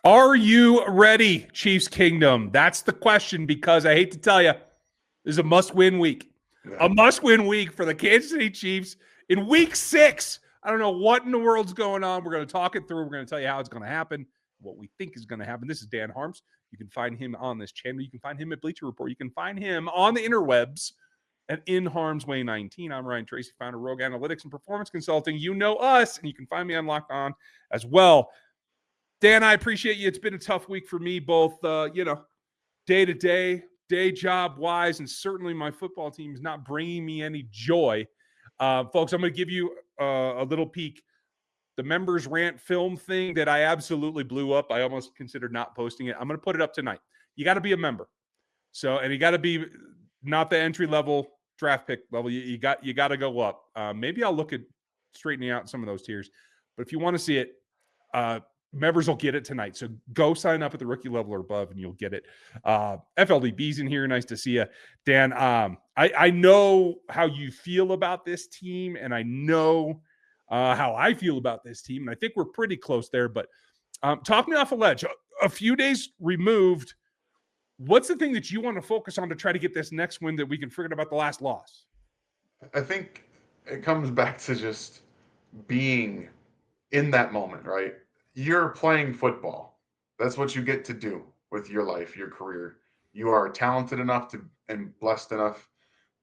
Are you ready, Chiefs Kingdom? That's the question, because I hate to tell you, this is a must-win week. Yeah. A must-win week for the Kansas City Chiefs in week 6. I don't know what in the world's going on. We're going to talk it through. We're going to tell you how it's going to happen, what we think is going to happen. This is Dan Harms. You can find him on this channel. You can find him at Bleacher Report. You can find him on the interwebs at In Harm's Way 19. I'm Ryan Tracy, founder of Rogue Analytics and Performance Consulting. You know us, and you can find me on Locked On as well. Dan, I appreciate you. It's been a tough week for me, both, day to day, day job wise, and certainly my football team is not bringing me any joy. Folks, I'm going to give you a little peek. The members rant film thing that I absolutely blew up. I almost considered not posting it. I'm going to put it up tonight. You got to be a member. And you got to be not the entry level draft pick level. You got to go up. Maybe I'll look at straightening out some of those tiers. But if you want to see it, members will get it tonight. So go sign up at the rookie level or above and you'll get it. FLDB's in here. Nice to see you. Dan, I know how you feel about this team, and I know how I feel about this team. And I think we're pretty close there, but talk me off a ledge. A few days removed, what's the thing that you want to focus on to try to get this next win that we can forget about the last loss? I think it comes back to just being in that moment, right? You're playing football. That's what you get to do with your life, your career. You are talented enough to and blessed enough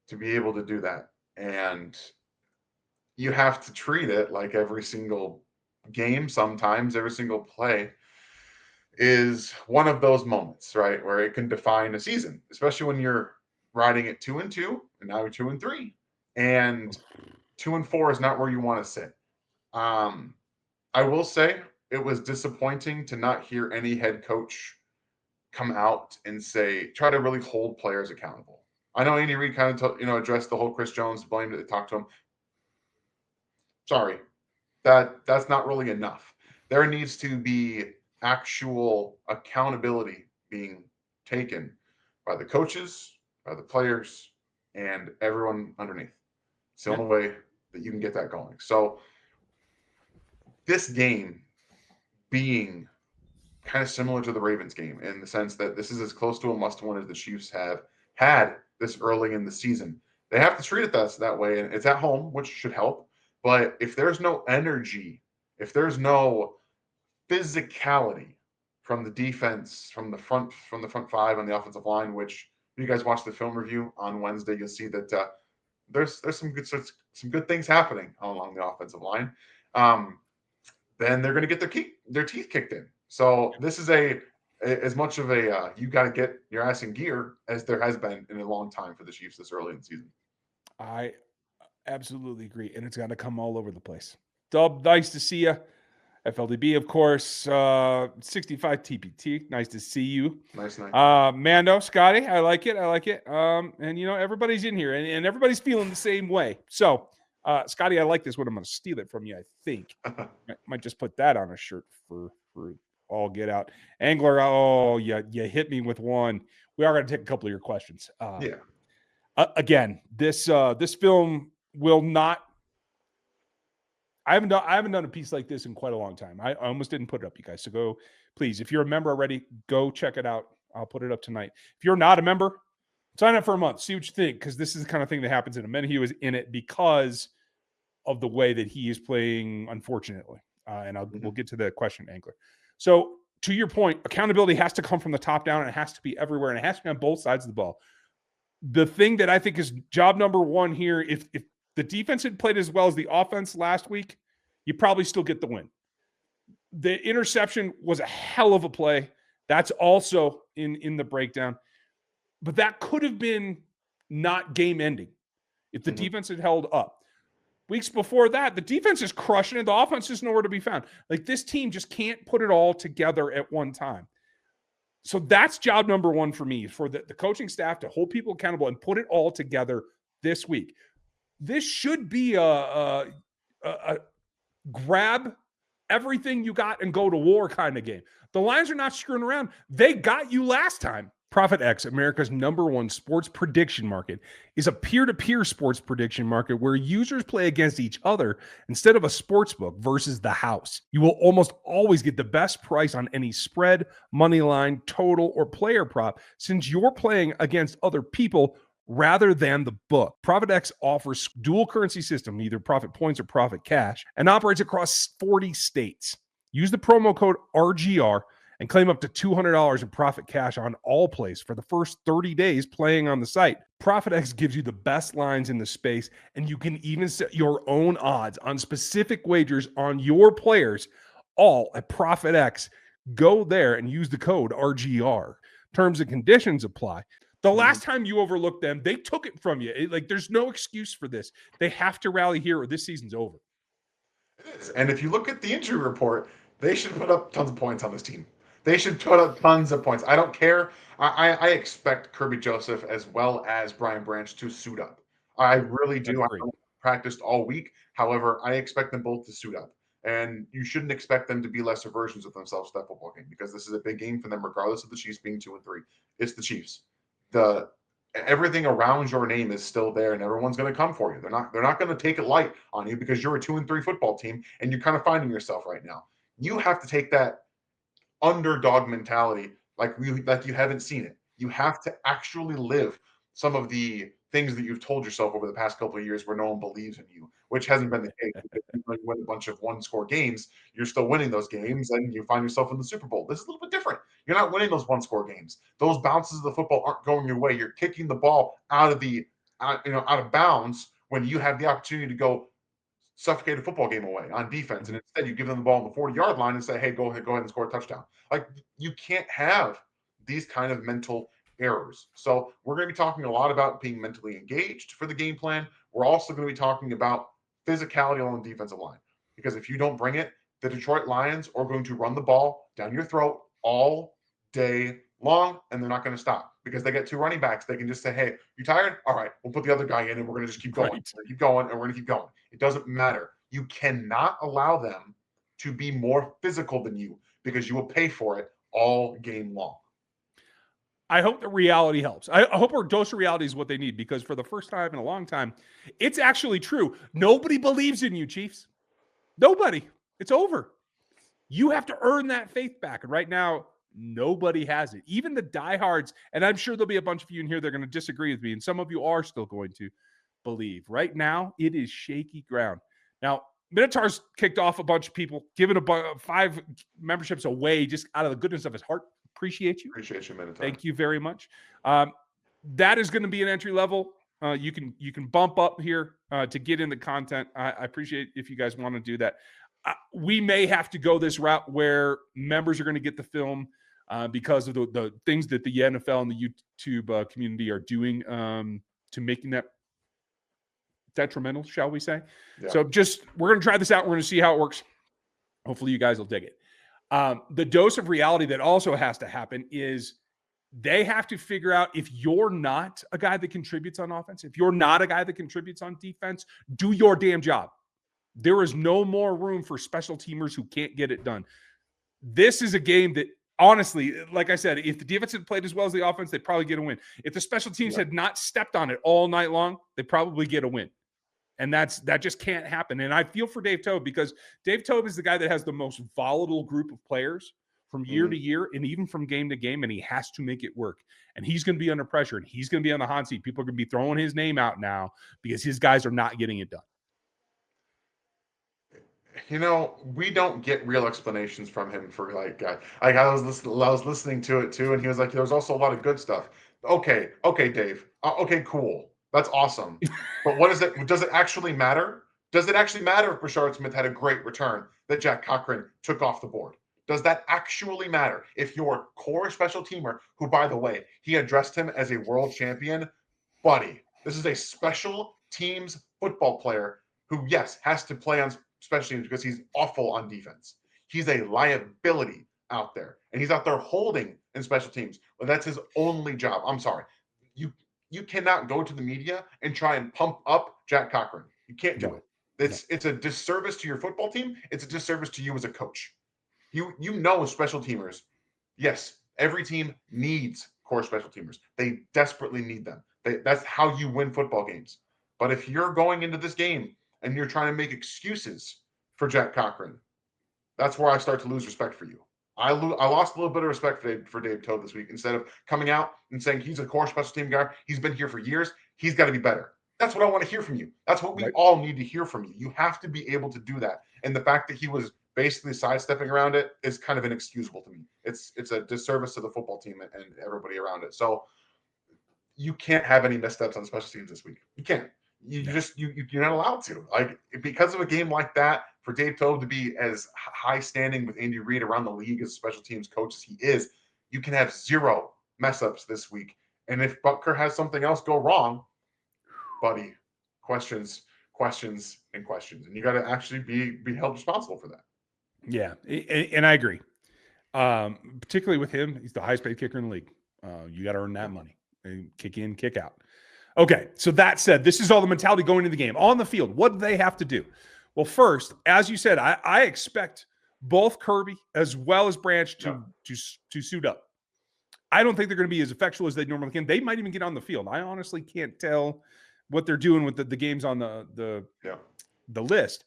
to be able to do that. And you have to treat it like every single game, sometimes every single play is one of those moments, right? Where it can define a season, especially when you're riding at 2-2 and now you're 2-3. And 2-4 is not where you want to sit. I will say it was disappointing to not hear any head coach come out and try to really hold players accountable. I know Andy Reid kind of, addressed the whole Chris Jones, blamed it, talked to him. Sorry, that's not really enough. There needs to be actual accountability being taken by the coaches, by the players, and everyone underneath. It's the only way that you can get that going. So this game being kind of similar to the Ravens game in the sense that this is as close to a must-win as the Chiefs have had this early in the season. They have to treat it that way, and it's at home, which should help. But if there's no energy, if there's no physicality from the defense, from the front five on the offensive line, which if you guys watch the film review on Wednesday, you'll see that there's some good things happening along the offensive line. Then they're going to get their teeth kicked in. So this is as much of a you got to get your ass in gear as there has been in a long time for the Chiefs this early in the season. I absolutely agree, and it's got to come all over the place. Dub, nice to see you. FLDB, of course. 65 TPT, nice to see you. Nice. Mando, Scotty, I like it. And everybody's in here, and everybody's feeling the same way. So, Scotty, I like this one. I'm going to steal it from you, I think. Might just put that on a shirt for all get out. Angler, you hit me with one. We are going to take a couple of your questions. Again, this film will not. I haven't done a piece like this in quite a long time. I almost didn't put it up, you guys. So go, please. If you're a member already, go check it out. I'll put it up tonight. If you're not a member, sign up for a month. See what you think, because this is the kind of thing that happens in a minute. He was in it because of the way that he is playing, unfortunately. And we'll get to the question, Angler. So to your point, accountability has to come from the top down, and it has to be everywhere, and it has to be on both sides of the ball. The thing that I think is job number one here, if the defense had played as well as the offense last week, you probably still get the win. The interception was a hell of a play. That's also in the breakdown. But that could have been not game-ending if the defense had held up. Weeks before that, the defense is crushing it. The offense is nowhere to be found. Like, this team just can't put it all together at one time. So that's job number one for me, for the coaching staff to hold people accountable and put it all together this week. This should be a grab everything you got and go to war kind of game. The Lions are not screwing around. They got you last time. ProfitX, America's #1 sports prediction market, is a peer-to-peer sports prediction market where users play against each other instead of a sports book versus the house. You will almost always get the best price on any spread, money line, total, or player prop since you're playing against other people rather than the book. ProfitX offers dual currency system, either Profit Points or Profit Cash, and operates across 40 states. Use the promo code RGR and claim up to $200 in profit cash on all plays for the first 30 days playing on the site. ProfitX gives you the best lines in the space, and you can even set your own odds on specific wagers on your players, all at ProfitX. Go there and use the code RGR. Terms and conditions apply. The last time you overlooked them, they took it from you. There's no excuse for this. They have to rally here or this season's over. It is. And if you look at the injury report, they should put up tons of points on this team. They should put up tons of points. I don't care. I expect Kirby Joseph as well as Brian Branch to suit up. I really do. I practiced all week. However, I expect them both to suit up. And you shouldn't expect them to be lesser versions of themselves that football game because this is a big game for them, regardless of the Chiefs being 2-3. It's the Chiefs. The everything around your name is still there, and everyone's going to come for you. They're not going to take it light on you because you're a 2-3 football team, and you're kind of finding yourself right now. You have to take that underdog mentality like you haven't seen it. You have to actually live some of the things that you've told yourself over the past couple of years where no one believes in you, which hasn't been the case. You win a bunch of one-score games, you're still winning those games, and you find yourself in the Super Bowl. This is a little bit different. You're not winning those one-score games. Those bounces of the football aren't going your way. You're kicking the ball out of bounds when you have the opportunity to go suffocate a football game away on defense, and instead you give them the ball on the 40-yard line and say, "Hey, go ahead and score a touchdown." Like, you can't have these kind of mental errors. So we're going to be talking a lot about being mentally engaged for the game plan. We're also going to be talking about physicality on the defensive line, because if you don't bring it, the Detroit Lions are going to run the ball down your throat all day long, and they're not going to stop because they get two running backs. They can just say, "Hey, you tired? All right, we'll put the other guy in, and we're going to just keep going. Right. We're going to keep going, and we're going to keep going." It doesn't matter. You cannot allow them to be more physical than you because you will pay for it all game long. I hope the reality helps. I hope our dose of reality is what they need, because for the first time in a long time, it's actually true. Nobody believes in you, Chiefs. Nobody. It's over. You have to earn that faith back. And right now, nobody has it. Even the diehards, and I'm sure there'll be a bunch of you in here that are going to disagree with me, and some of you are still going to believe. Right now, it is shaky ground. Now, Minotaur's kicked off a bunch of people, given 5 memberships away just out of the goodness of his heart. Appreciate you. Appreciate you, Minotaur. Thank you very much. That is going to be an entry level. You can bump up here to get in the content. I appreciate if you guys want to do that. We may have to go this route where members are going to get the film because of the things that the NFL and the YouTube community are doing to making that detrimental, shall we say. Yeah. So we're going to try this out. We're going to see how it works. Hopefully you guys will dig it. The dose of reality that also has to happen is they have to figure out, if you're not a guy that contributes on offense, if you're not a guy that contributes on defense, do your damn job. There is no more room for special teamers who can't get it done. This is a game that, honestly, like I said, if the defense had played as well as the offense, they'd probably get a win. If the special teams had not stepped on it all night long, they probably get a win. And that just can't happen. And I feel for Dave Toub, because Dave Toub is the guy that has the most volatile group of players from year to year and even from game to game, and he has to make it work. And he's going to be under pressure, and he's going to be on the hot seat. People are going to be throwing his name out now because his guys are not getting it done. You know, we don't get real explanations from him for I was listening to it too, and he was like, "There's also a lot of good stuff." Okay, Dave. Okay, cool. That's awesome. But what is it? Does it actually matter? Does it actually matter if Brashard Smith had a great return that Jack Cochran took off the board? Does that actually matter if your core special teamer, who, by the way, he addressed him as a world champion, buddy, this is a special teams football player who, yes, has to play on special teams because he's awful on defense. He's a liability out there, and he's out there holding in special teams. But that's his only job. I'm sorry. You cannot go to the media and try and pump up Jack Cochran. You can't do it. It's a disservice to your football team. It's a disservice to you as a coach. You know, special teamers, yes, every team needs core special teamers. They desperately need them. That's how you win football games. But if you're going into this game and you're trying to make excuses for Jack Cochran, that's where I start to lose respect for you. I lost a little bit of respect for Dave Toad this week. Instead of coming out and saying he's a core special team guy, he's been here for years, he's got to be better. That's what I want to hear from you. That's what we all need to hear from you. You have to be able to do that. And the fact that he was basically sidestepping around it is kind of inexcusable to me. It's a disservice to the football team and everybody around it. So you can't have any missteps on special teams this week. You can't. You're not allowed to. Like, because of a game like that, for Dave Toad to be as high standing with Andy Reid around the league as special teams coach as he is, you can have zero mess ups this week. And if Butker has something else go wrong, buddy, questions, and questions. And you got to actually be held responsible for that. Yeah, and I agree. Particularly with him, he's the highest paid kicker in the league. You got to earn that money and kick in, kick out. Okay, so that said, this is all the mentality going into the game. On the field, what do they have to do? Well, first, as you said, I expect both Kirby as well as Branch to suit up. I don't think they're going to be as effectual as they normally can. They might even get on the field. I honestly can't tell what they're doing with the games on the list.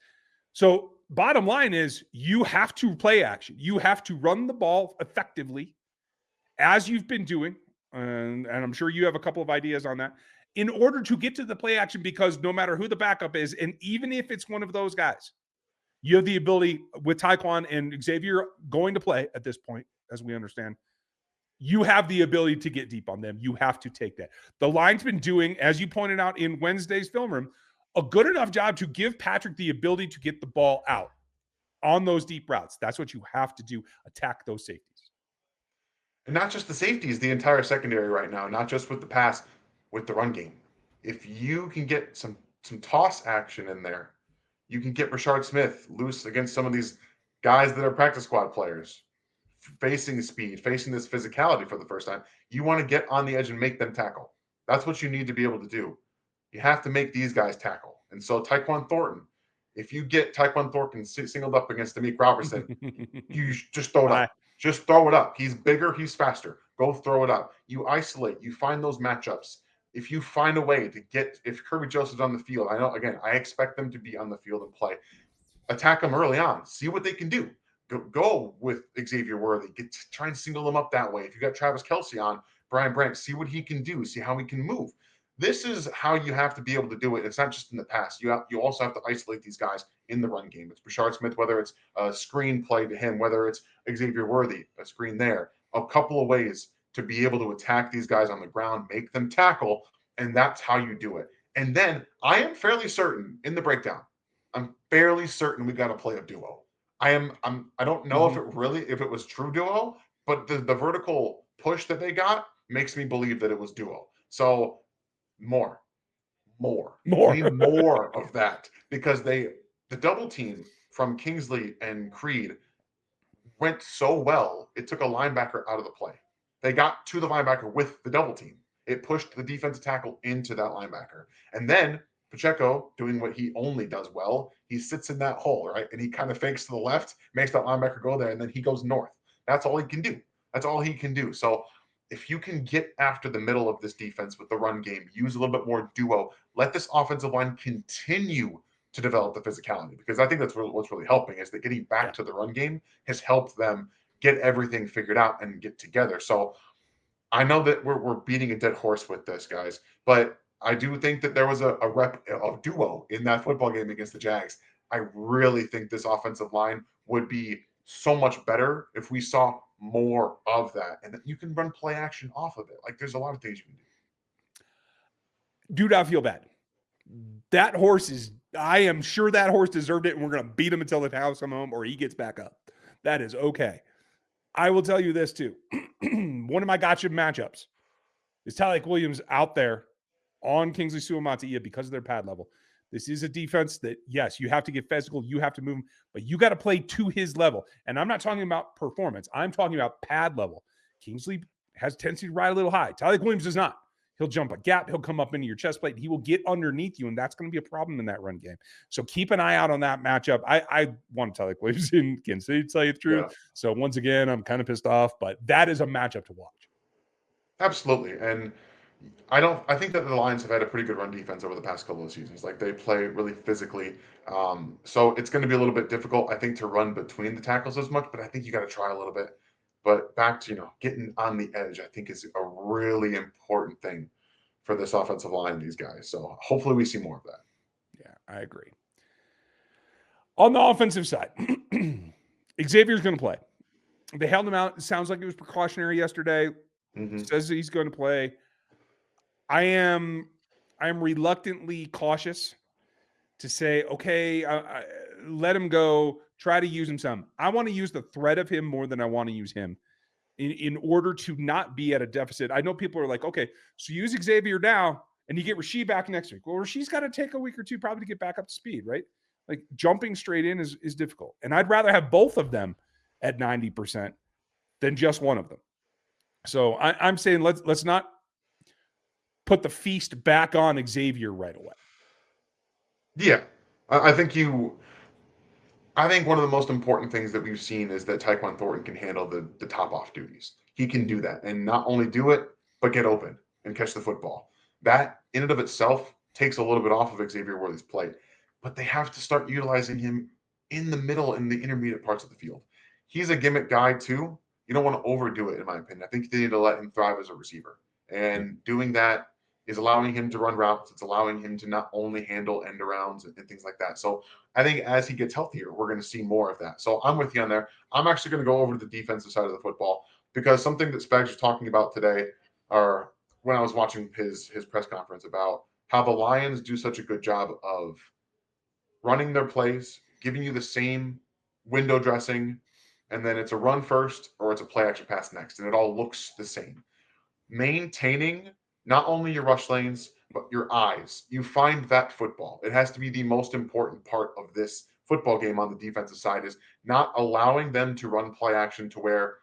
So bottom line is you have to play action. You have to run the ball effectively as you've been doing. And I'm sure you have a couple of ideas on that in order to get to the play action, because no matter who the backup is, and even if it's one of those guys, you have the ability with Tyquan and Xavier going to play at this point, as we understand, you have the ability to get deep on them. You have to take that. The line's been doing, as you pointed out in Wednesday's film room, a good enough job to give Patrick the ability to get the ball out on those deep routes. That's what you have to do. Attack those safeties. And not just the safeties, the entire secondary right now, not just with the pass, with the run game. If you can get some toss action in there, you can get Rashard Smith loose against some of these guys that are practice squad players, facing speed, facing this physicality for the first time. You want to get on the edge and make them tackle. That's what you need to be able to do. You have to make these guys tackle. And so Tyquan Thornton, if you get Tyquan Thornton singled up against Amik Robertson, you just throw it up. Just throw it up. He's bigger. He's faster. Go throw it up. You isolate. You find those matchups. If you find a way to get, if Kirby Joseph's on the field, I expect them to be on the field and play. Attack them early on. See what they can do. Go with Xavier Worthy. Try and single them up that way. If you got Travis Kelce on, Brian Branch, see what he can do. See how he can move. This is how you have to be able to do it. It's not just in the pass. You also have to isolate these guys in the run game. It's Rashard Smith, whether it's a screen play to him, whether it's Xavier Worthy, a screen there. A couple of ways to be able to attack these guys on the ground, make them tackle, and that's how you do it. And then I am fairly certain in the breakdown, I'm fairly certain we got to play a duo. I don't know if it was true duo, but the vertical push that they got makes me believe that it was duo. So more. We need more of that, because the double team from Kingsley and Creed went so well, it took a linebacker out of the play. They got to the linebacker with the double team. It pushed the defensive tackle into that linebacker. And then Pacheco, doing what he only does well, he sits in that hole, right? And he kind of fakes to the left, makes that linebacker go there, and then he goes north. That's all he can do. So if you can get after the middle of this defense with the run game, use a little bit more duo, let this offensive line continue to develop the physicality, because I think that's what's really helping, is that getting back to the run game has helped them get everything figured out and get together. So I know that we're beating a dead horse with this, guys, but I do think that there was a rep of duo in that football game against the Jags. I really think this offensive line would be so much better if we saw more of that, and that you can run play action off of it. Like, there's a lot of things you can do. Do not feel bad. That horse I am sure that horse deserved it, and we're going to beat him until the cows come home or he gets back up. That is okay. I will tell you this too. One of my gotcha matchups is Tyleik Williams out there on Kingsley Suamataia because of their pad level. This is a defense that, yes, you have to get physical, you have to move him, but you got to play to his level. And I'm not talking about performance. I'm talking about pad level. Kingsley has a tendency to ride a little high. Tyleik Williams does not. He'll jump a gap. He'll come up into your chest plate. He will get underneath you, and that's going to be a problem in that run game. So keep an eye out on that matchup. I want to Tyleik Williams in Kansas City, to tell you the truth. Yeah. So once again, I'm kind of pissed off, but that is a matchup to watch. Absolutely. And I think that the Lions have had a pretty good run defense over the past couple of seasons. Like they play really physically. So it's going to be a little bit difficult, I think, to run between the tackles as much, but I think you got to try a little bit. But back to, getting on the edge, I think is a really important thing for this offensive line, these guys. So hopefully we see more of that. Yeah, I agree. On the offensive side, Xavier's going to play. They held him out. It sounds like it was precautionary yesterday. Hmm. Says he's going to play. I am reluctantly cautious to say, okay, let him go. Try to use him some. I want to use the threat of him more than I want to use him in order to not be at a deficit. I know people are like, okay, so use Xavier now and you get Rasheed back next week. Well, Rasheed's got to take a week or two probably to get back up to speed, right? Like jumping straight in is difficult. And I'd rather have both of them at 90% than just one of them. So I'm saying let's not put the feast back on Xavier right away. Yeah. I think I think one of the most important things that we've seen is that Tyquan Thornton can handle the top off duties. He can do that and not only do it, but get open and catch the football. That in and of itself takes a little bit off of Xavier Worthy's plate, but they have to start utilizing him in the middle and the intermediate parts of the field. He's a gimmick guy too. You don't want to overdo it, in my opinion. I think they need to let him thrive as a receiver, Yep. and doing that is allowing him to run routes. It's allowing him to not only handle end arounds and things like that. So I think as he gets healthier, we're going to see more of that. So I'm with you on there. I'm actually going to go over to the defensive side of the football because something that Spags was talking about today, or when I was watching his press conference about how the Lions do such a good job of running their plays, giving you the same window dressing, and then it's a run first or it's a play action pass next, and it all looks the same. Maintaining not only your rush lanes, but your eyes. You find that football. It has to be the most important part of this football game on the defensive side is not allowing them to run play action to where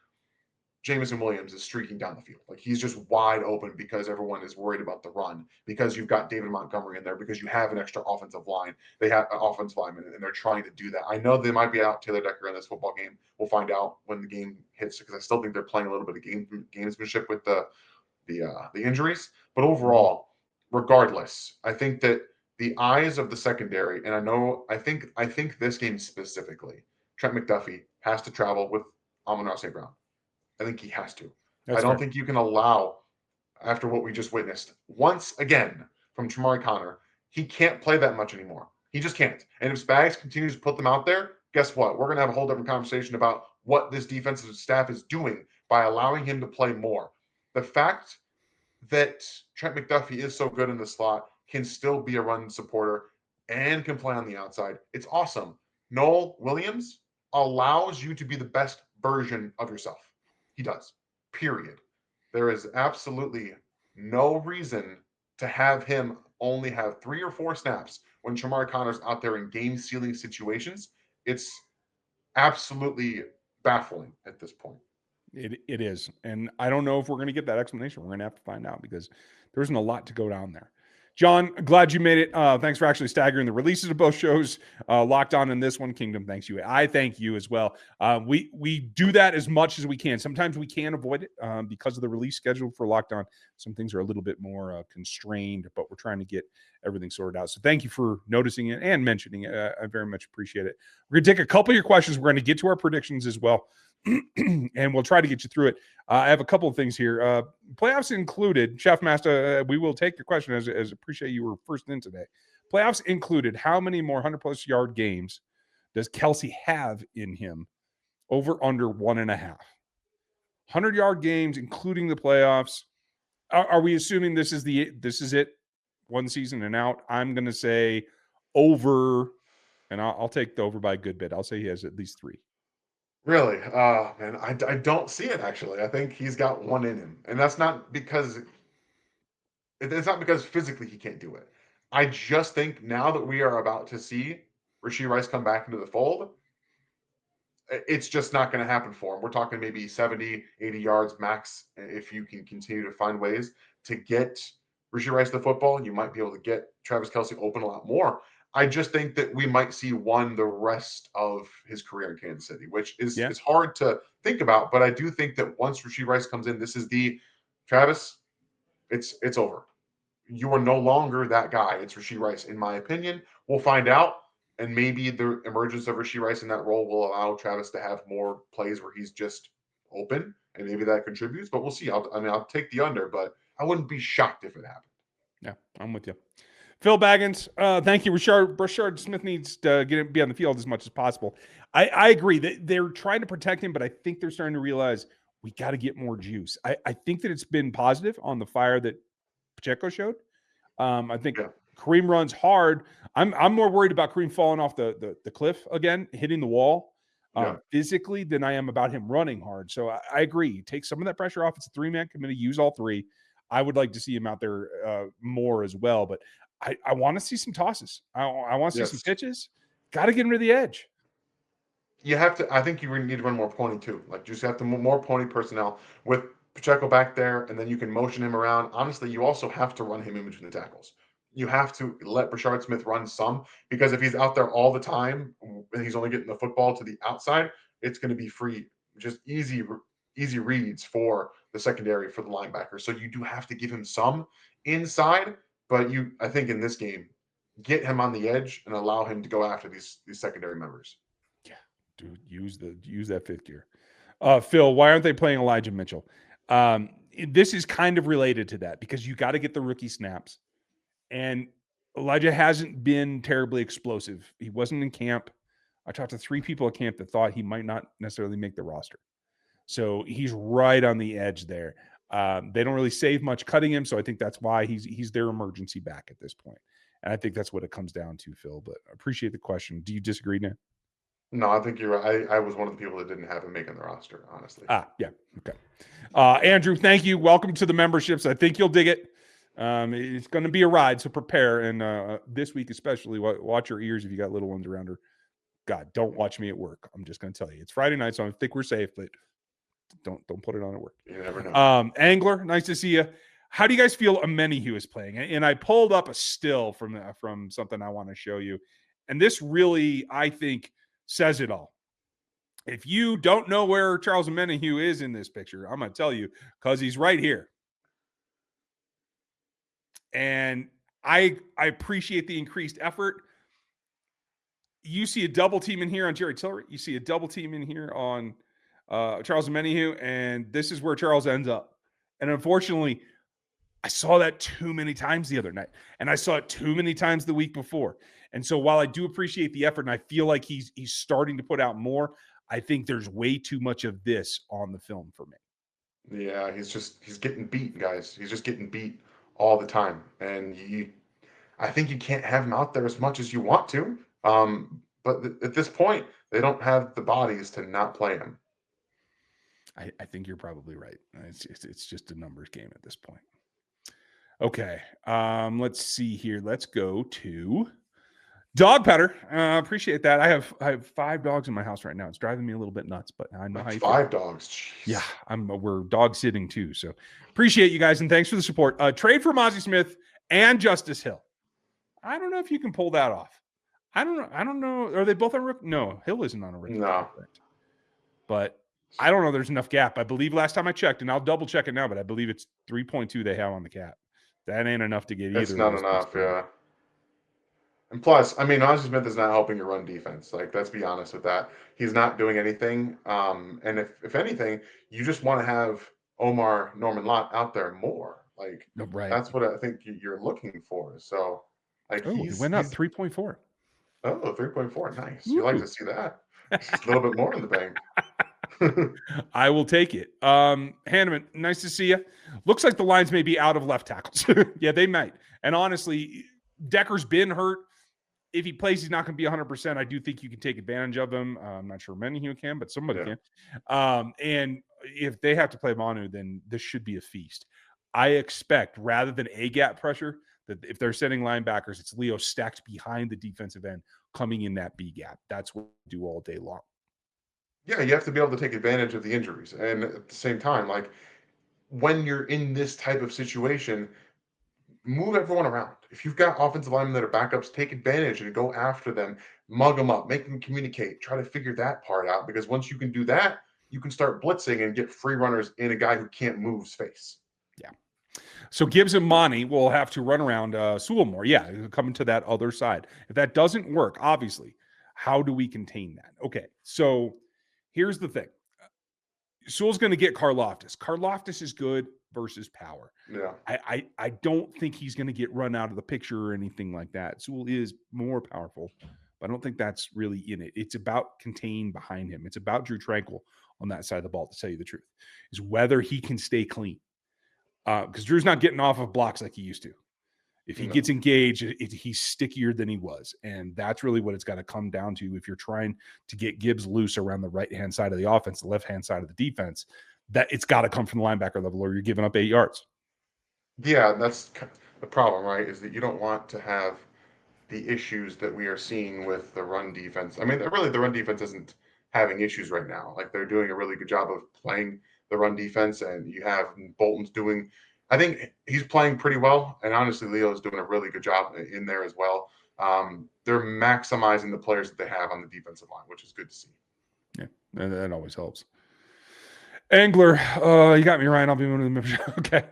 Jameson Williams is streaking down the field. Like he's just wide open because everyone is worried about the run, because you've got David Montgomery in there, because you have an extra offensive line. They have an offensive lineman, and they're trying to do that. I know they might be out Taylor Decker in this football game. We'll find out when the game hits because I still think they're playing a little bit of gamesmanship with the injuries. But Mhm. overall, regardless, I think that the eyes of the secondary, and I think this game specifically, Trent McDuffie has to travel with Amon-Ra St. Brown. I think he has to. I That's don't fair. think you can allow, after what we just witnessed, once again from Chamari Connor, he can't play that much anymore. He just can't. And if Spags continues to put them out there, guess what? We're going to have a whole different conversation about what this defensive staff is doing by allowing him to play more. The fact that Trent McDuffie is so good in the slot, can still be a run supporter, and can play on the outside. It's awesome. Noel Williams allows you to be the best version of yourself. He does. Period. There is absolutely no reason to have him only have 3 or 4 snaps when Shamar Connor's out there in game sealing situations. It's absolutely baffling at this point. It is. And I don't know if we're going to get that explanation. We're going to have to find out because there isn't a lot to go down there. John, glad you made it. Thanks for actually staggering the releases of both shows. Locked On in this one, Kingdom. Thanks you. I thank you as well. We do that as much as we can. Sometimes we can't avoid it because of the release schedule for Locked On. Some things are a little bit more constrained, but we're trying to get everything sorted out. So thank you for noticing it and mentioning it. I very much appreciate it. We're going to take a couple of your questions. We're going to get to our predictions as well. And we'll try to get you through it. I have a couple of things here. Playoffs included, Chef Master, we will take your question as appreciate you were first in today. Playoffs included, how many more 100-plus yard games does Kelsey have in him? Over under 1.5. 100-yard games, including the playoffs. Are we assuming this is it? One season and out? I'm going to say over, and I'll take the over by a good bit. I'll say he has at least 3. Really? Man, I don't see it actually. I think he's got one in him. And that's not because it's not because physically he can't do it. I just think now that we are about to see Rashee Rice come back into the fold, it's just not going to happen for him. We're talking maybe 70, 80 yards max if you can continue to find ways to get Rashee Rice the football. You might be able to get Travis Kelce open a lot more. I just think that we might see one the rest of his career in Kansas City, which is Yeah. hard to think about. But I do think that once Rashee Rice comes in, this is the Travis, it's over. You are no longer that guy. It's Rashee Rice, in my opinion. We'll find out, and maybe the emergence of Rashee Rice in that role will allow Travis to have more plays where he's just open, and maybe that contributes. But we'll see. I'll take the under, but I wouldn't be shocked if it happened. Yeah, I'm with you. Phil Baggins, thank you. Rashard Smith needs to be on the field as much as possible. I agree that they're trying to protect him, but I think they're starting to realize we got to get more juice. I think that it's been positive on the fire that Pacheco showed. I think Yeah. Kareem runs hard. I'm more worried about Kareem falling off the cliff again, hitting the wall Yeah. physically than I am about him running hard. So I agree. Take some of that pressure off. It's a 3-man committee. Use all three. I would like to see him out there more as well. But I want to see some tosses. I want to see some Yes. pitches. Got to get him to the edge. You have to. I think you need to run more pony too. Like, just have to more pony personnel with Pacheco back there, and then you can motion him around. Honestly, you also have to run him in between the tackles. You have to let Brashard Smith run some, because if he's out there all the time and he's only getting the football to the outside, it's going to be free, just easy reads for the secondary, for the linebacker. So you do have to give him some inside, but I think in this game, get him on the edge and allow him to go after these secondary members. Yeah, dude, use that fifth gear. Phil, why aren't they playing Elijah Mitchell? This is kind of related to that because you got to get the rookie snaps. And Elijah hasn't been terribly explosive. He wasn't in camp. I talked to 3 people at camp that thought he might not necessarily make the roster. So he's right on the edge there. They don't really save much cutting him, so I think that's why he's their emergency back at this point. And I think that's what it comes down to, Phil. But I appreciate the question. Do you disagree now? No, I think you're right. I was one of the people that didn't have him making the roster, honestly. Yeah. Okay. Andrew, thank you. Welcome to the memberships. I think you'll dig it. It's going to be a ride, so prepare. And this week especially, watch your ears if you got little ones around her. God, don't watch me at work. I'm just going to tell you. It's Friday night, so I think we're safe, but don't put it on at work. You never know. Angler, nice to see you. How do you guys feel Amenihu is playing? And I pulled up a still from something I want to show you. And this really, I think, says it all. If you don't know where Charles Amenihu is in this picture, I'm going to tell you because he's right here. And I appreciate the increased effort. You see a double team in here on Jerry Tillery. You see a double team in here on Charles Amenihu, and this is where Charles ends up. And unfortunately, I saw that too many times the other night, and I saw it too many times the week before. And so while I do appreciate the effort, and I feel like he's starting to put out more, I think there's way too much of this on the film for me. Yeah, he's getting beat, guys. He's just getting beat all the time, and I think you can't have him out there as much as you want to. But at this point, they don't have the bodies to not play him. I think you're probably right. It's just a numbers game at this point. Okay, let's see here. Let's go to Dog Petter. Appreciate that. I have 5 dogs in my house right now. It's driving me a little bit nuts, but I know how you 5 feel. dogs. Jeez. Yeah, we're dog sitting too. So appreciate you guys and thanks for the support. Trade for Mozzie Smith and Justice Hill. I don't know if you can pull that off. I don't know. Are they both on rookie? No, Hill isn't on a rookie contract. But I don't know. There's enough gap. I believe last time I checked, and I'll double check it now, but I believe it's 3.2 they have on the cap. That ain't enough to get either. It's not enough, yeah. And plus, I mean, Mozzie Smith is not helping your run defense. Like, let's be honest with that. He's not doing anything. And if anything, you just want to have Omar Norman Lott out there more. Like, right. That's what I think you're looking for. So, like, he went up 3.4. Oh, 3.4. Nice. You like to see that. Just a little bit more in the bank. I will take it. Hanneman, nice to see you. Looks like the Lions may be out of left tackles. Yeah, they might. And honestly, Decker's been hurt. If he plays, he's not going to be 100%. I do think you can take advantage of him. I'm not sure many who can, but somebody can. And if they have to play Manu, then this should be a feast. I expect, rather than A-gap pressure, that if they're sending linebackers, it's Leo stacked behind the defensive end coming in that B-gap. That's what we do all day long. Yeah, you have to be able to take advantage of the injuries. And at the same time, like, when you're in this type of situation, move everyone around. If you've got offensive linemen that are backups, take advantage and go after them, mug them up, make them communicate, try to figure that part out. Because once you can do that, you can start blitzing and get free runners in a guy who can't move space. Yeah. So Gibbs and Monty will have to run around Sewell more. Yeah, coming to that other side. If that doesn't work, obviously, how do we contain that? Okay, so here's the thing. Sewell's going to get Karloftis. Karloftis is good versus power. Yeah. I don't think he's going to get run out of the picture or anything like that. Sewell is more powerful, but I don't think that's really in it. It's about contain behind him. It's about Drew Tranquil on that side of the ball, to tell you the truth, is whether he can stay clean. Because Drew's not getting off of blocks like he used to. If he gets engaged, he's stickier than he was. And that's really what it's got to come down to if you're trying to get Gibbs loose around the right-hand side of the offense, the left-hand side of the defense, that it's got to come from the linebacker level or you're giving up 8 yards. Yeah, that's the problem, right? Is that you don't want to have the issues that we are seeing with the run defense. I mean, really, the run defense isn't having issues right now. Like they're doing a really good job of playing the run defense, and you have Bolton's doing. I think he's playing pretty well, and honestly, Leo's doing a really good job in there as well. They're maximizing the players that they have on the defensive line, which is good to see. Yeah, that always helps. Angler, you got me, Ryan. I'll be one of them. Okay.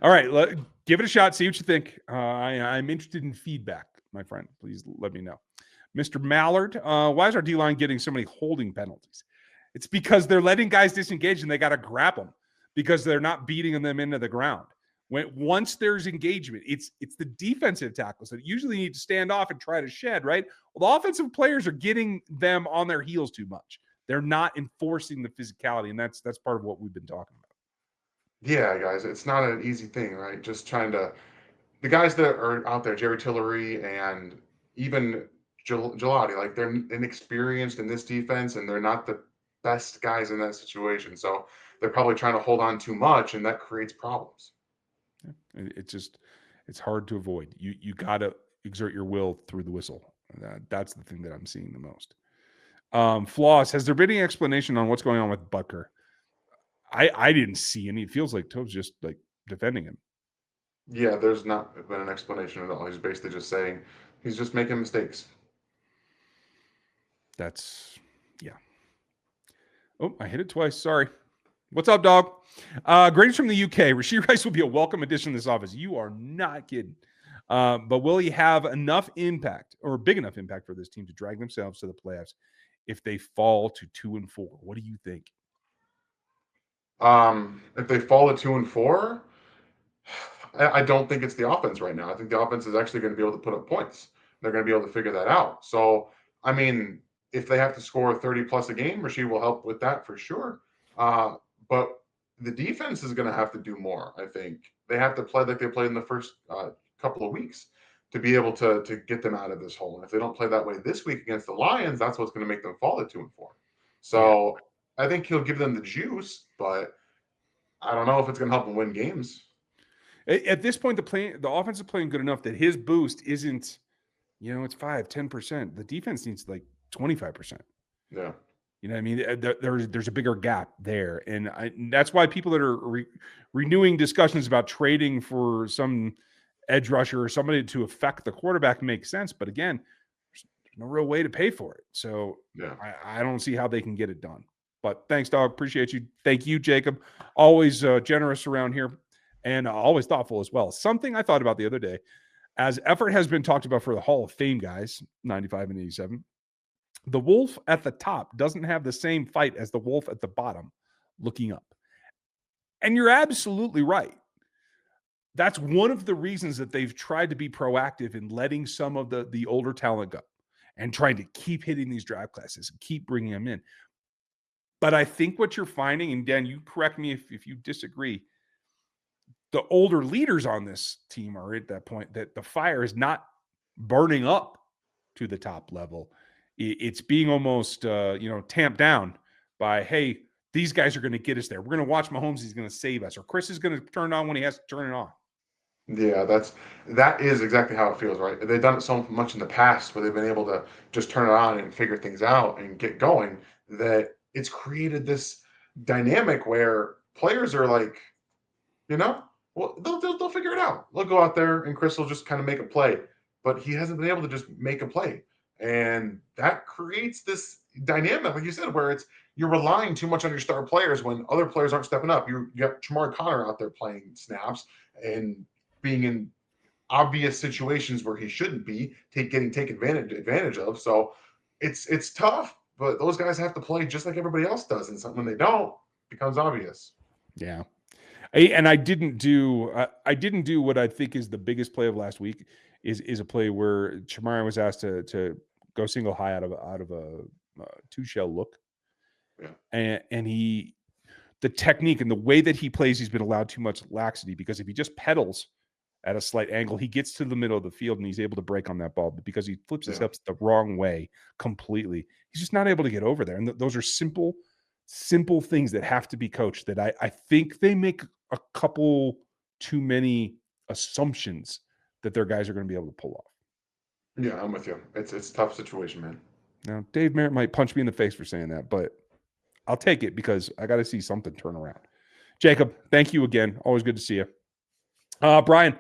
All right, give it a shot. See what you think. I'm interested in feedback, my friend. Please let me know. Mr. Mallard, why is our D-line getting so many holding penalties? It's because they're letting guys disengage and they got to grab them because they're not beating them into the ground. Once there's engagement, it's the defensive tackles that usually need to stand off and try to shed, right? Well, the offensive players are getting them on their heels too much. They're not enforcing the physicality, and that's part of what we've been talking about. Yeah, guys, it's not an easy thing, right? Just trying to the guys that are out there, Jerry Tillery and even Gelati, like they're inexperienced in this defense and they're not the best guys in that situation. So they're probably trying to hold on too much, and that creates problems. It's hard to avoid. You got to exert your will through the whistle. That's the thing that I'm seeing the most. Floss, has there been any explanation on what's going on with Butker? I didn't see any. It feels like Tove's just like defending him. Yeah, there's not been an explanation at all. He's basically just saying he's just making mistakes. Yeah. Oh, I hit it twice. Sorry. What's up, dog? Greetings from the UK. Rashid Rice will be a welcome addition to this office. You are not kidding. But will he have enough impact or big enough impact for this team to drag themselves to the playoffs if they fall to 2-4? What do you think? If they fall to 2-4, I don't think it's the offense right now. I think the offense is actually going to be able to put up points. They're going to be able to figure that out. So, I mean, if they have to score 30 plus a game, Rashid will help with that for sure. But the defense is going to have to do more. I think they have to play like they played in the first couple of weeks to be able to get them out of this hole. And if they don't play that way this week against the Lions, that's what's going to make them fall to 2-4. So I think he'll give them the juice, but I don't know if it's going to help them win games. At this point, the offense is playing good enough that his boost isn't, it's 5-10%. The defense needs like 25%. Yeah. You know what I mean? There's a bigger gap there. And that's why people that are renewing discussions about trading for some edge rusher or somebody to affect the quarterback makes sense. But again, there's no real way to pay for it. So Yeah. I don't see how they can get it done. But thanks, dog. Appreciate you. Thank you, Jacob. Always generous around here and always thoughtful as well. Something I thought about the other day, as effort has been talked about for the Hall of Fame guys, 95 and 87, the wolf at the top doesn't have the same fight as the wolf at the bottom looking up. And you're absolutely right. That's one of the reasons that they've tried to be proactive in letting some of the older talent go and trying to keep hitting these draft classes and keep bringing them in. But I think what you're finding, and Dan, you correct me if you disagree, the older leaders on this team are at that point that the fire is not burning up to the top level. It's being almost, tamped down by, hey, these guys are going to get us there. We're going to watch Mahomes. He's going to save us. Or Chris is going to turn it on when he has to turn it on. Yeah, that is exactly how it feels, right? They've done it so much in the past where they've been able to just turn it on and figure things out and get going that it's created this dynamic where players are like, well, they'll figure it out. They'll go out there and Chris will just kind of make a play, but he hasn't been able to just make a play, and that creates this dynamic, like you said, where you're relying too much on your star players when other players aren't stepping up. You got Jamar Connor out there playing snaps and being in obvious situations where he shouldn't be, getting taken advantage of. So it's tough, but those guys have to play just like everybody else does, and when they don't, it becomes obvious. Yeah. I didn't do what I think is the biggest play of last week is a play where Chamari was asked to go single high out of a two shell look, and he, the technique and the way that he plays, he's been allowed too much laxity, because if he just pedals at a slight angle, he gets to the middle of the field and he's able to break on that ball. But because he flips his hips the wrong way completely, he's just not able to get over there. And those are simple things that have to be coached, that I think they make a couple too many assumptions that their guys are going to be able to pull off. Yeah, I'm with you. It's a tough situation, man. Now, Dave Merritt might punch me in the face for saying that, but I'll take it because I got to see something turn around. Jacob, thank you again. Always good to see you. Brian,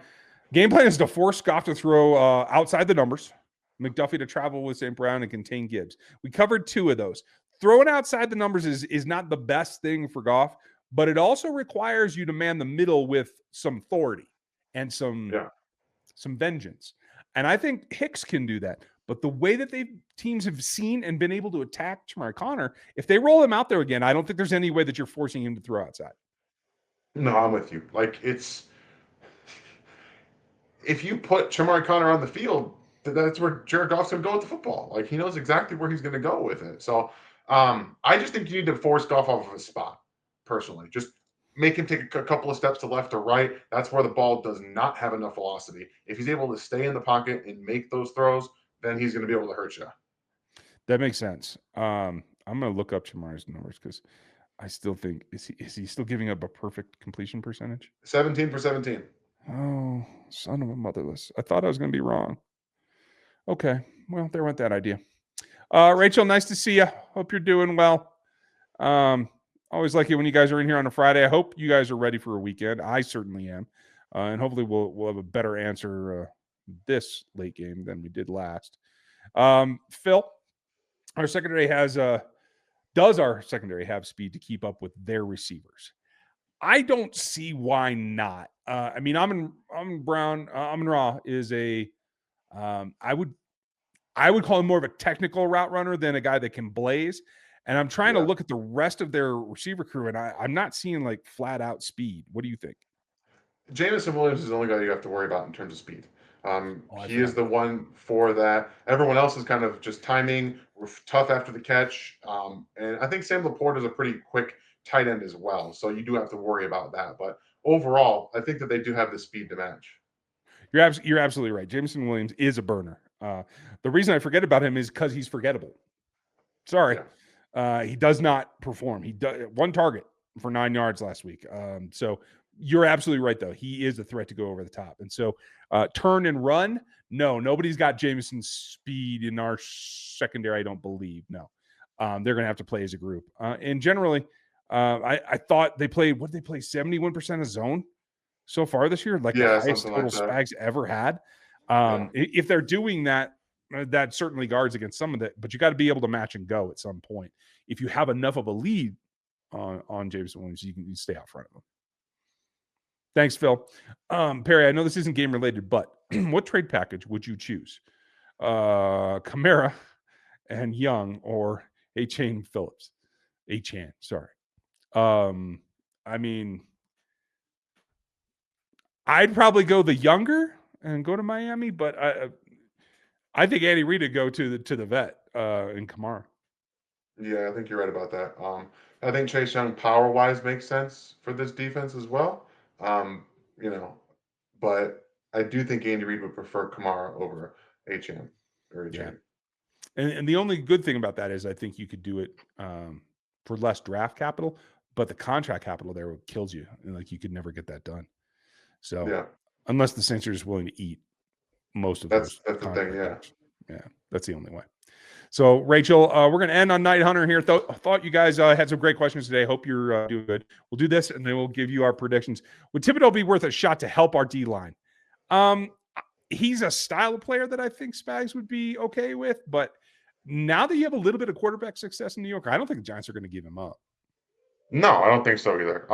game plan is to force Goff to throw outside the numbers, McDuffie to travel with St. Brown and contain Gibbs. We covered two of those. Throwing outside the numbers is not the best thing for Goff, but it also requires you to man the middle with some authority and some vengeance. And I think Hicks can do that. But the way that teams have seen and been able to attack Jamari Connor, if they roll him out there again, I don't think there's any way that you're forcing him to throw outside. No, I'm with you. Like, if you put Jamari Connor on the field, that's where Jared Goff's going to go with the football. Like, he knows exactly where he's going to go with it. So I just think you need to force Goff off of his spot, personally. Just make him take a couple of steps to left or right. That's where the ball does not have enough velocity. If he's able to stay in the pocket and make those throws, then he's going to be able to hurt you. That makes sense. I'm going to look up Jamari's numbers because I still think, is he still giving up a perfect completion percentage? 17 for 17. Oh, son of a motherless. I thought I was going to be wrong. Okay. Well, there went that idea. Rachel, nice to see you. Hope you're doing well. Always like it when you guys are in here on a Friday. I hope you guys are ready for a weekend. I certainly am. And hopefully we'll have a better answer this late game than we did last. Phil, our secondary does our secondary have speed to keep up with their receivers? I don't see why not. I mean, Amon Ra is I would call him more of a technical route runner than a guy that can blaze. And I'm trying to look at the rest of their receiver crew, and I'm not seeing like flat out speed. What do you think? Jamison Williams is the only guy you have to worry about in terms of speed. He is the one for that. Everyone else is kind of just timing. We're tough after the catch. And I think Sam Laporte is a pretty quick tight end as well. So you do have to worry about that. But overall, I think that they do have the speed to match. You're absolutely right. Jamison Williams is a burner. The reason I forget about him is because he's forgettable. Sorry. He does not perform. He does one target for 9 yards last week. So you're absolutely right, though. He is a threat to go over the top. And so turn and run. No, nobody's got Jamison's speed in our secondary, I don't believe. No. They're going to have to play as a group. And generally, I thought they played, what did they play? 71% of zone so far this year? Like the highest total Spags ever had. If they're doing that, that certainly guards against some of that, but you got to be able to match and go at some point. If you have enough of a lead on Jamison Williams, you can stay out front of him. Thanks, Phil. Perry, I know this isn't game related, but what trade package would you choose? Kamara and Young or Achane Phillips? Achane, sorry. I mean, I'd probably go the younger and go to Miami, but I think Andy Reid would go to the vet in Kamara. Yeah, I think you're right about that. I think Chase Young power-wise makes sense for this defense as well. But I do think Andy Reid would prefer Kamara over HM or HM. Yeah. And the only good thing about that is I think you could do it for less draft capital, but the contract capital there kills you. And like you could never get that done. So unless the Saints are just willing to eat most of those. That's the thing, Yeah, that's the only way. So, Rachel, we're going to end on Night Hunter here. Thought you guys had some great questions today. Hope you're doing good. We'll do this, and then we'll give you our predictions. Would Thibodeau be worth a shot to help our D-line? He's a style of player that I think Spags would be okay with, but now that you have a little bit of quarterback success in New York, I don't think the Giants are going to give him up. No, I don't think so either.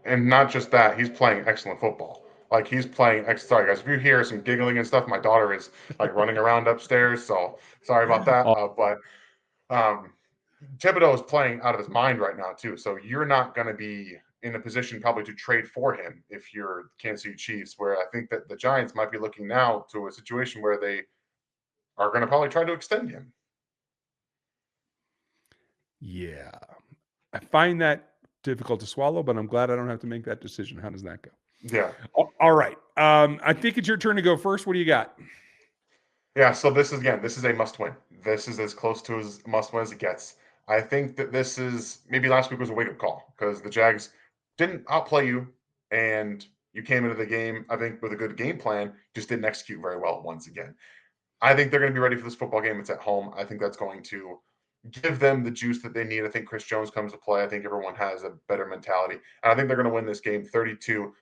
And not just that, he's playing excellent football. Like he's playing. Sorry guys, if you hear some giggling and stuff, my daughter is like running around upstairs. So sorry about that. Oh, But Thibodeau is playing out of his mind right now too. So you're not going to be in a position probably to trade for him if you're Kansas City Chiefs. Where I think that the Giants might be looking now to a situation where they are going to probably try to extend him. yeah. I find that difficult to swallow, but I'm glad I don't have to make that decision. How does that go? Yeah. All right. I think it's your turn to go first. What do you got? Yeah, so this is a must win. This is as close to as must win as it gets. I think that this is maybe last week was a wake up call because the Jags didn't outplay you and you came into the game, I think, with a good game plan, just didn't execute very well once again. I think they're going to be ready for this football game. It's at home. I think that's going to give them the juice that they need. I think Chris Jones comes to play. I think everyone has a better mentality. And I think they're going to win this game 32-27.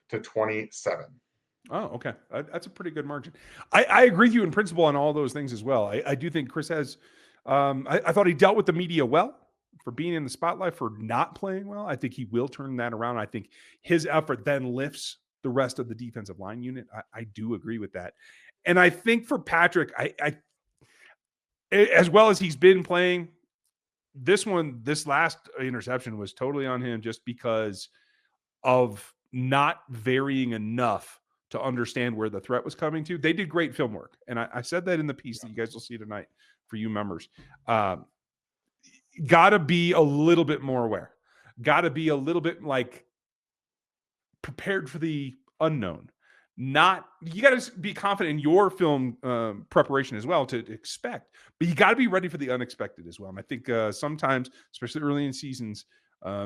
Oh, okay. That's a pretty good margin. I agree with you in principle on all those things as well. I do think Chris has, I thought he dealt with the media well for being in the spotlight, for not playing well. I think he will turn that around. I think his effort then lifts the rest of the defensive line unit. I do agree with that. And I think for Patrick, I as well as he's been playing, this last interception was totally on him just because of not varying enough to understand where the threat was coming to. They did great film work. And I said that in the piece that you guys will see tonight for you members. Got to be a little bit more aware. Got to be a little bit like prepared for the unknown. You got to be confident in your film preparation as well to expect, but you got to be ready for the unexpected as well. And I think sometimes, especially early in seasons,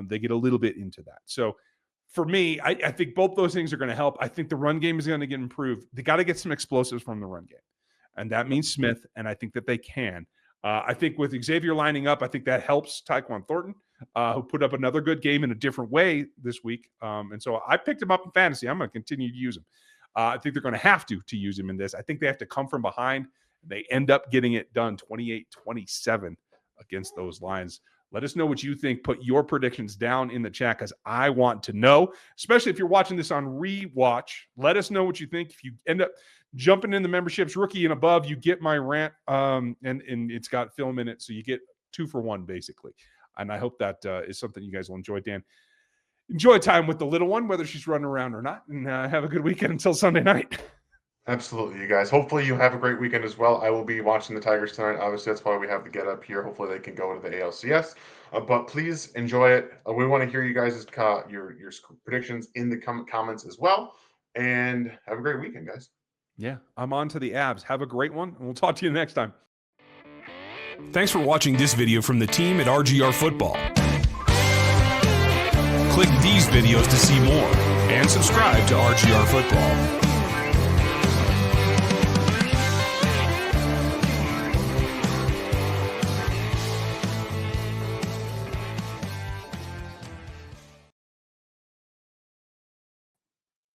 they get a little bit into that. So for me, I think both those things are going to help. I think the run game is going to get improved. They got to get some explosives from the run game, and that means Smith, and I think that they can. I think with Xavier lining up, I think that helps Tyquan Thornton, who put up another good game in a different way this week. And so I picked him up in fantasy. I'm going to continue to use him. I think they're going to have to use him in this. I think they have to come from behind. They end up getting it done 28-27 against those Lions. Let us know what you think. Put your predictions down in the chat because I want to know, especially if you're watching this on rewatch. Let us know what you think. If you end up jumping in the memberships, rookie and above, you get my rant, and it's got film in it, so you get 2 for 1 basically. And I hope that is something you guys will enjoy. Dan, enjoy time with the little one, whether she's running around or not, and have a good weekend until Sunday night. Absolutely, you guys. Hopefully you have a great weekend as well. I will be watching the Tigers tonight. Obviously, that's why we have the get up here. Hopefully they can go to the ALCS. But please enjoy it. We want to hear you guys' your predictions in the comments as well. And have a great weekend, guys. Yeah, I'm on to the abs. Have a great one, and we'll talk to you next time. Thanks for watching this video from the team at RGR Football. Click these videos to see more and subscribe to RGR Football.